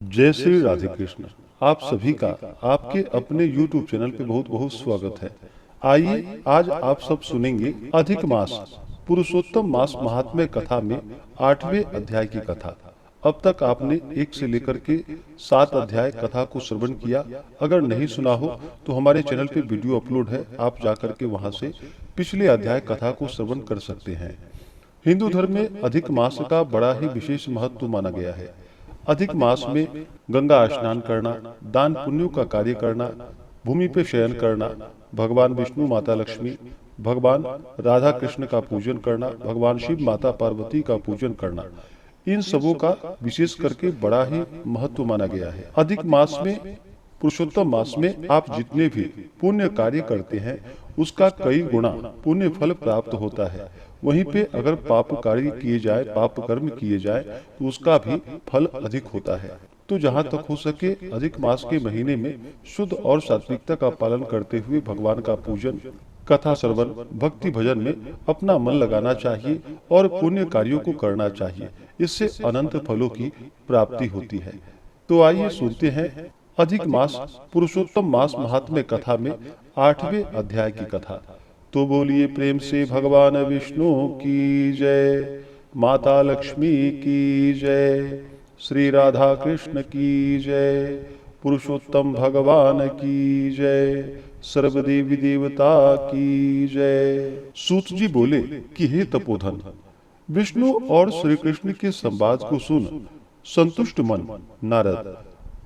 जय श्री राधे कृष्ण। आप सभी का आपके अपने YouTube चैनल पे बहुत बहुत स्वागत है। आइए आज आप सब सुनेंगे अधिक मास पुरुषोत्तम मास महात्म्य कथा में 8वें अध्याय की कथा। अब तक आपने 1 से लेकर के 7 अध्याय कथा को श्रवण किया। अगर नहीं सुना हो तो हमारे चैनल पे वीडियो अपलोड है, आप जाकर के वहां से पिछले अध्याय कथा को श्रवण कर सकते हैं। हिंदू धर्म में अधिक मास का बड़ा ही विशेष महत्व माना गया है। अधिक मास में गंगा स्नान करना, दान पुण्यों का कार्य करना, भूमि पे शयन करना, भगवान विष्णु माता लक्ष्मी, भगवान राधा कृष्ण का पूजन करना, भगवान शिव माता पार्वती का पूजन करना, इन सबों का विशेष करके बड़ा ही महत्व माना गया है। अधिक मास में पुरुषोत्तम मास में आप जितने भी पुण्य कार्य करते हैं उसका कई गुना पुण्य फल प्राप्त होता है। वहीं पे अगर पाप कार्य किए जाए, पाप कर्म किए जाए तो उसका भी फल अधिक होता है। तो जहाँ तक हो सके अधिक मास के महीने में शुद्ध और सात्विकता का पालन करते हुए भगवान का पूजन, कथा श्रवण, भक्ति भजन में अपना मन लगाना चाहिए और पुण्य कार्यों को करना चाहिए। इससे अनंत फलों की प्राप्ति होती है। तो आइए सुनते हैं अधिक मास पुरुषोत्तम मास महात्म्य कथा में 8वें अध्याय की कथा। तो बोलिए प्रेम से भगवान विष्णु की जय, माता लक्ष्मी की जय, श्री राधा कृष्ण की जय, पुरुषोत्तम भगवान की जय, सर्वदेवी देवता की जय। सूत जी बोले कि हे तपोधन, विष्णु और श्री कृष्ण के संवाद को सुन संतुष्ट मन नारद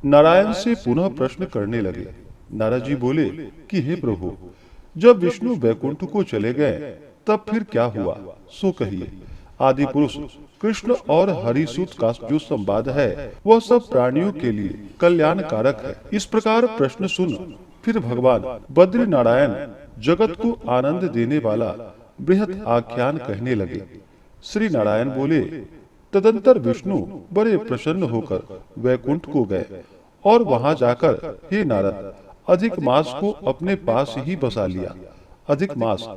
नारायण से पुनः प्रश्न करने लगे। नारद जी बोले कि हे प्रभु, जब विष्णु वैकुंठ को चले गए तब फिर क्या हुआ, सो कहिए। आदि पुरुष कृष्ण और हरिसूत का जो संवाद है वह सब प्राणियों के लिए कल्याणकारक है। इस प्रकार प्रश्न सुन फिर भगवान बद्री नारायण जगत को आनंद देने वाला बृहत आख्यान कहने लगे। श्री नारायण बोले, तदंतर विष्णु बड़े प्रसन्न होकर वैकुंठ को गए और वहां जाकर हे नारद अधिक मास को अपने पास ही बसा लिया। अधिक मास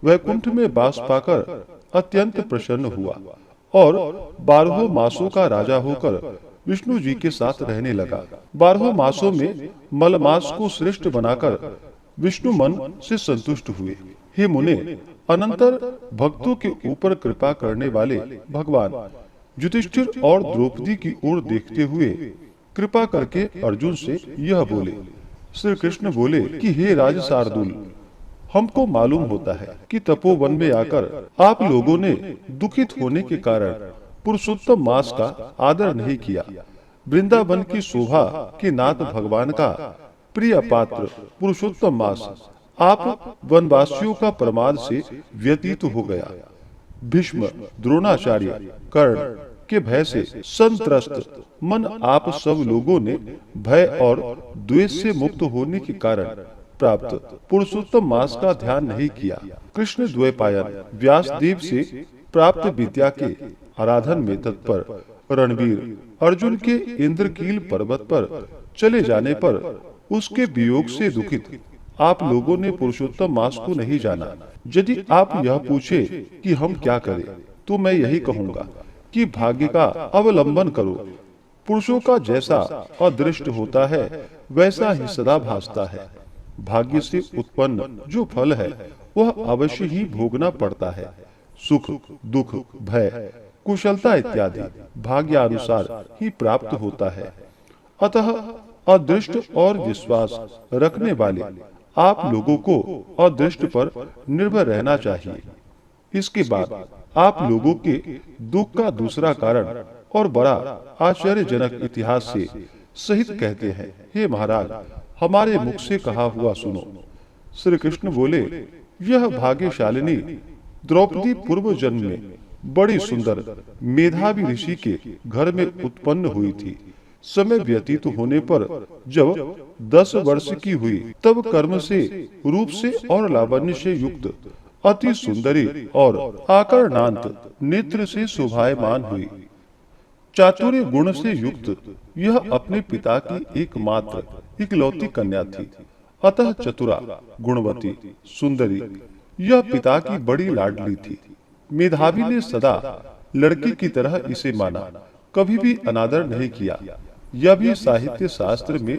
वैकुंठ में वास पाकर अत्यंत प्रसन्न हुआ और 12 मासों का राजा होकर विष्णु जी के साथ रहने लगा। 12 मासों में मल मास को श्रेष्ठ बनाकर विष्णु मन से संतुष्ट हुए। हे मुने, अनंतर भक्तों के ऊपर कृपा करने वाले भगवान युधिष्ठिर और द्रौपदी की ओर देखते हुए कृपा करके अर्जुन से यह बोले। श्री कृष्ण बोले कि हे राज शार्दूल, हमको मालूम होता है कि तपोवन में आकर आप लोगों ने दुखित होने के कारण पुरुषोत्तम मास का आदर नहीं किया। वृंदावन की शोभा के नाथ भगवान का प्रिय पात्र पुरुषोत्तम मास आप वनवासियों का प्रमाद से व्यतीत हो गया। भीष्म, द्रोणाचार्य, कर्ण के भय से संत्रस्त मन आप सब लोगों ने भय और द्वेष से मुक्त होने के कारण प्राप्त पुरुषोत्तम मास का ध्यान नहीं किया। कृष्ण द्वैपायन व्यास देव से प्राप्त विद्या के आराधन में तत्पर रणवीर अर्जुन के इंद्रकील पर्वत पर चले जाने पर उसके वियोग से दुखित आप लोगों ने पुरुषोत्तम मास को नहीं जाना। यदि आप यह पूछे कि हम क्या करें, तो मैं यही कहूँगा कि भाग्य का अवलंबन करो। पुरुषों का जैसा अदृष्ट होता है वैसा ही सदा भासता है। भाग्य से उत्पन्न जो फल है वह अवश्य ही भोगना पड़ता है। सुख, दुख, भय, कुशलता इत्यादि भाग्यानुसार ही प्राप्त होता है। अतः अदृष्ट और विश्वास रखने वाले आप लोगों को अदृष्ट पर निर्भर रहना चाहिए। इसके बाद आप लोगों के दुख का दूसरा कारण और बड़ा आश्चर्यजनक इतिहास से सहित कहते हैं। हे महाराज, हमारे मुख से कहा हुआ सुनो। श्री कृष्ण बोले, यह भाग्यशालिनी द्रौपदी पूर्व जन्म में बड़ी सुंदर मेधावी ऋषि के घर में उत्पन्न हुई थी। समय व्यतीत होने पर जब 10 वर्ष की हुई तब कर्म से, रूप से और लावण्य से युक्त अति सुंदरी और आकर्णांत नेत्र से शोभायमान हुई। चातुर्य गुण से युक्त यह अपने पिता की एकमात्र इकलौती कन्या थी। अतः चतुरा, गुणवती, सुंदरी यह पिता की बड़ी लाडली थी। मेधावी ने सदा लड़की की तरह इसे माना, कभी भी अनादर नहीं किया। यह भी साहित्य शास्त्र में,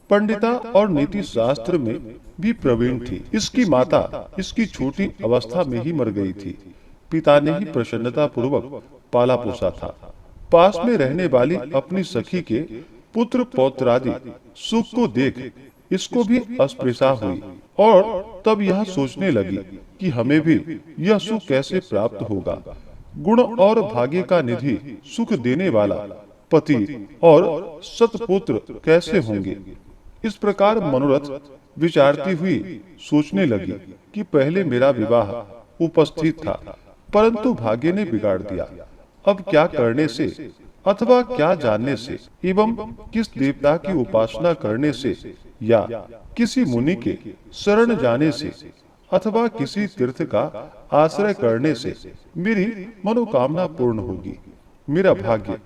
पंडिता और नीति शास्त्र में भी प्रवीण थी। इसकी माता इसकी छोटी अवस्था में ही मर गई थी। पिता ने ही प्रसन्नता पूर्वक पाला पोसा था। पास में रहने वाली अपनी सखी के पुत्र पौत्रादि सुख को देख इसको भी अस्पृशा हुई और तब यह सोचने लगी कि हमें भी यह सुख कैसे प्राप्त होगा। गुण और भाग्य का निधि सुख देने वाला पति और सतपुत्र कैसे होंगे। इस प्रकार मनोरथ विचारती हुई सोचने लगी कि पहले मेरा विवाह उपस्थित था, परंतु भाग्य ने बिगाड़ दिया। अब क्या करने से अथवा क्या जानने से एवं किस देवता की उपासना करने से या किसी मुनि के शरण जाने से अथवा किसी तीर्थ का आश्रय करने से मेरी मनोकामना पूर्ण होगी। मेरा भाग्य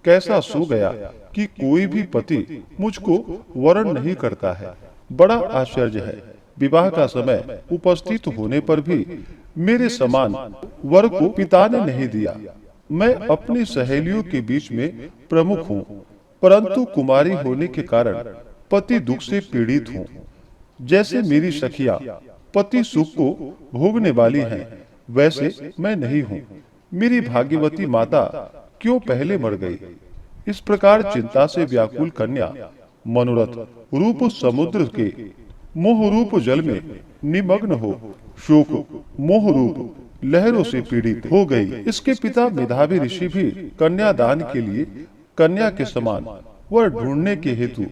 कैसा सो गया कि कोई भी पति मुझको वरण नहीं करता है। बड़ा आश्चर्य है, विवाह का समय उपस्थित होने पर भी मेरे समान वर को पिता ने नहीं दिया। मैं अपनी सहेलियों के बीच में प्रमुख हूँ, परंतु कुमारी होने के कारण पति दुख से पीड़ित हूँ। जैसे मेरी सखियां पति सुख को भोगने वाली हैं, वैसे मैं नहीं हूँ। मेरी भाग्यवती माता क्यों पहले मर गई। इस प्रकार चिंता से व्याकुल कन्या मनोरथ रूप समुद्र के मोह रूप जल में निमग्न हो शोक मोह रूप लहरों से पीड़ित हो गई। इसके पिता मेधावी ऋषि भी कन्यादान के लिए कन्या के समान वर ढूंढने के हेतु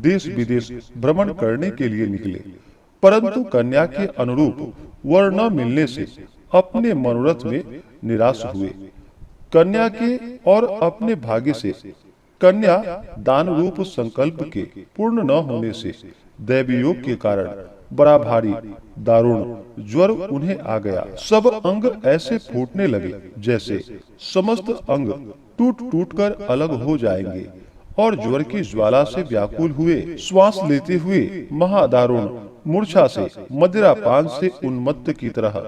देश विदेश भ्रमण करने के लिए निकले, परंतु कन्या के अनुरूप वर न मिलने से अपने मनोरथ में निराश हुए। कन्या के और अपने भाग्य से कन्या दान रूप संकल्प के पूर्ण न होने से दैवी योग के कारण बड़ा भारी दारुण ज्वर उन्हें आ गया। सब अंग ऐसे फूटने लगे जैसे समस्त अंग टूट टूट कर अलग हो जाएंगे और ज्वर की ज्वाला से व्याकुल हुए। श्वास लेते हुए महादारुण मूर्छा से मदिरा पान से उन्मत्त की तरह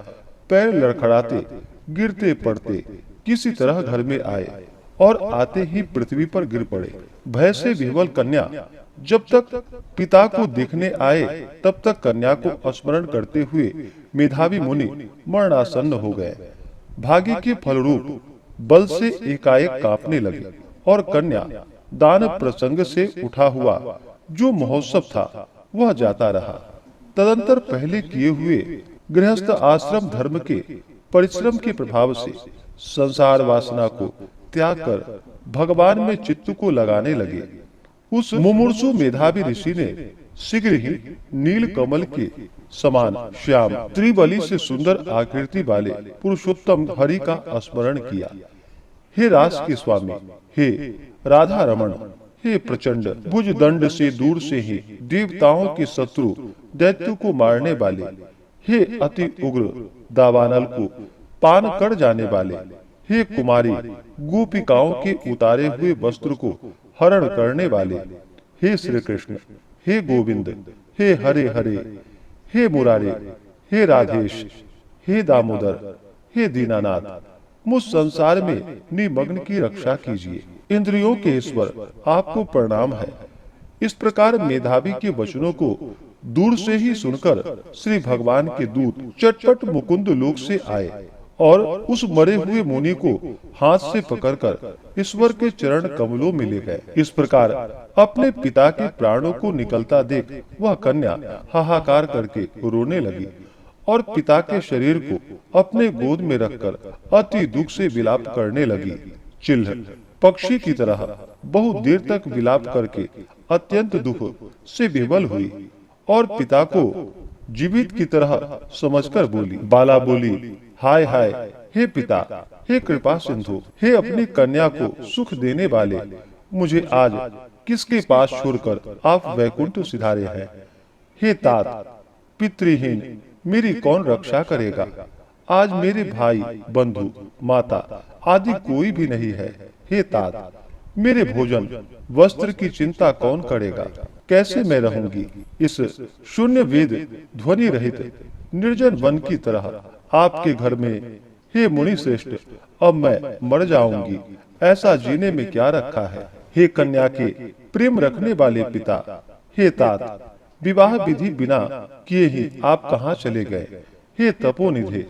पैर लड़खड़ाते गिरते पड़ते किसी तरह घर में आए और आते ही पृथ्वी पर गिर पड़े। भय से विह्वल कन्या जब तक पिता को देखने आए तब तक कन्या को स्मरण करते हुए मेधावी मुनि मरणासन्न हो गए। भाग्य के फलरूप बल से एकाएक कांपने लगे और कन्या दान प्रसंग से उठा हुआ जो महोत्सव था वह जाता रहा। तदंतर पहले किए हुए गृहस्थ आश्रम धर्म के परिश्रम के प्रभाव से संसार वासना को त्याग कर भगवान में चित्त को लगाने लगे। उस मुमुर्षु मेधावी ऋषि ने शीघ्र ही नील कमल के समान श्याम त्रिबली से सुंदर आकृति वाले पुरुषोत्तम हरि का स्मरण किया। हे रास के स्वामी, हे राधा रमण, हे प्रचंड भुज दंड से दूर से ही देवताओं के शत्रु दैत्य को मारने वाले, हे अति उग्र दावानल को पान कर जाने वाले, हे कुमारी गोपिकाओं के उतारे हुए वस्त्र को हरण करने वाले, हे श्री कृष्ण, हे गोविंद, हे हरे हरे, हे मुरारे, हे राधेश, हे दामोदर, हे दीनानाथ, मुझ संसार में निमग्न की रक्षा कीजिए। इंद्रियों के ईश्वर आपको प्रणाम है। इस प्रकार मेधावी के वचनों को दूर से ही सुनकर श्री भगवान के दूत चटपट मुकुंद लोक से आए और उस मरे हुए मुनि को हाथ से पकड़कर ईश्वर के चरण कमलों में ले गए। इस प्रकार अपने पिता के प्राणों को निकलता देख वह कन्या हाहाकार करके रोने लगी और पिता के शरीर को अपने गोद में रखकर अति दुख से विलाप करने लगी। चिल्ह पक्षी की तरह बहुत देर तक विलाप करके अत्यंत दुख से विवल हुई और पिता को जीवित की तरह समझकर बोली। बाला बोली, हाय हाय, हे पिता, हे कृपा सिंधु, हे अपनी कन्या को सुख देने वाले, मुझे आज किसके पास छोड़कर आप वैकुंठ सिधारे हैं। हे तात, पितृहीन मेरी कौन रक्षा करेगा। आज मेरे भाई बंधु माता आदि कोई भी नहीं है। हे तात, मेरे भोजन वस्त्र की चिंता कौन करेगा। कैसे मैं रहूंगी इस शून्य वेद ध्वनि रहित निर्जन वन की तरह आपके घर में। हे मुनि श्रेष्ठ, अब मैं मर जाऊंगी, ऐसा जीने में क्या रखा है। हे कन्या के प्रेम रखने वाले पिता, हे तात, विवाह विधि बिना किए ही आप कहाँ चले गए? हे तपोनिधे,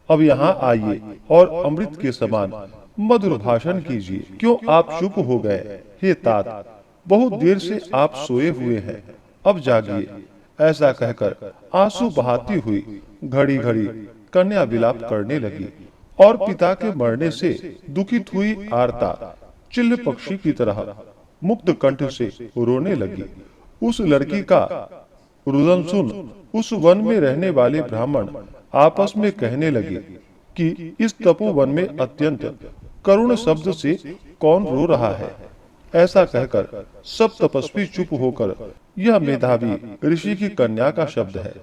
अब यहाँ आइए और अमृत के समान मधुर भाषण कीजिए। क्यों आप चुप हो गए? हे तात, बहुत देर से आप सोए हुए हैं, अब जागिए। ऐसा कहकर आंसू बहाती हुई घड़ी घड़ी कन्या विलाप करने लगी और पिता के मरने से दुखित हुई आरता चिल्ल पक्षी की तरह मुक्त कंठ से रोने लगी। उस लड़की का रुदन सुन उस वन में रहने वाले ब्राह्मण आपस में कहने लगे कि इस तपोवन में अत्यंत करुण शब्द से कौन रो रहा है। ऐसा कहकर सब तपस्वी चुप होकर यह मेधावी ऋषि की कन्या का शब्द है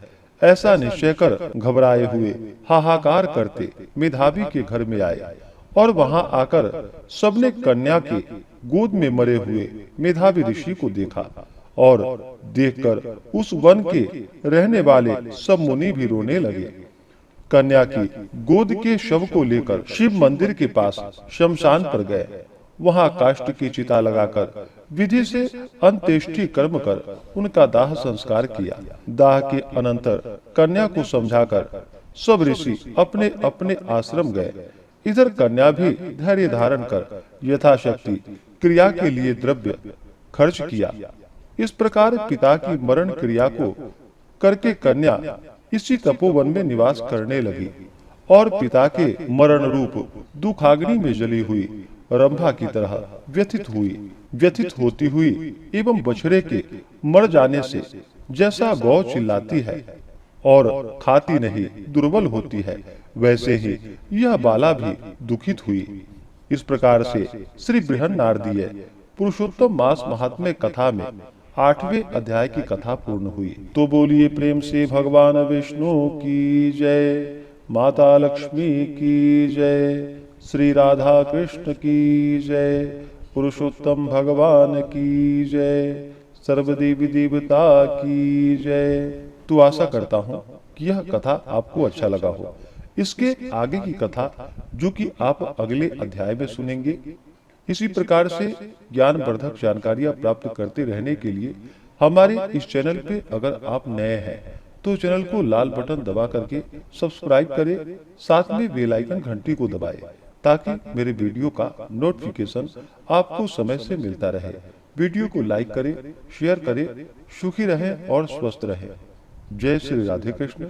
ऐसा निश्चय कर घबराए हुए हाहाकार करते मेधावी के घर में आए और वहां आकर सबने कन्या के गोद में मरे हुए मेधावी ऋषि को देखा और देखकर उस वन के रहने वाले सब मुनि भी रोने लगे। कन्या की गोद के शव को लेकर शिव मंदिर के पास शमशान पर गए। वहां काष्ठ की चिता लगाकर विधि से अंत्येष्टि कर्म कर उनका दाह संस्कार किया। दाह के अनंतर कन्या को समझाकर सब ऋषि अपने अपने आश्रम गए। इधर कन्या भी धैर्य धारण कर यथाशक्ति क्रिया के लिए द्रव्य खर्च किया। इस प्रकार पिता की मरण क्रिया को करके कन्या इसी तपोवन में निवास करने लगी और पिता के मरण रूप दुखाग्नि में जली हुई रंभा की तरह व्यथित होती हुई एवं बछड़े के मर जाने से जैसा गौ चिल्लाती है और खाती नहीं दुर्बल होती है, वैसे ही यह बाला भी दुखित हुई। इस प्रकार से श्री बृहन्नारदीय पुरुषोत्तम मास महात्म्य कथा में 8वें अध्याय की कथा पूर्ण हुई। तो बोलिए प्रेम से भगवान विष्णु की जय, माता लक्ष्मी की जय, श्री राधा कृष्ण की जय, पुरुषोत्तम भगवान की जय, सर्वदेवी देवता की जय। तो आशा करता हूँ कि यह कथा आपको अच्छा लगा हो। इसके आगे की कथा जो कि आप अगले अध्याय में सुनेंगे। इसी प्रकार से ज्ञानवर्धक जानकारियां प्राप्त करते रहने के लिए हमारे इस चैनल पे अगर आप नए हैं तो चैनल को लाल बटन दबा करके सब्सक्राइब करें, साथ में बेल आइकन घंटी को दबाएं ताकि मेरे वीडियो का नोटिफिकेशन आपको समय से मिलता रहे। वीडियो को लाइक करें, शेयर करें। सुखी रहें और स्वस्थ रहें। जय श्री राधे कृष्ण।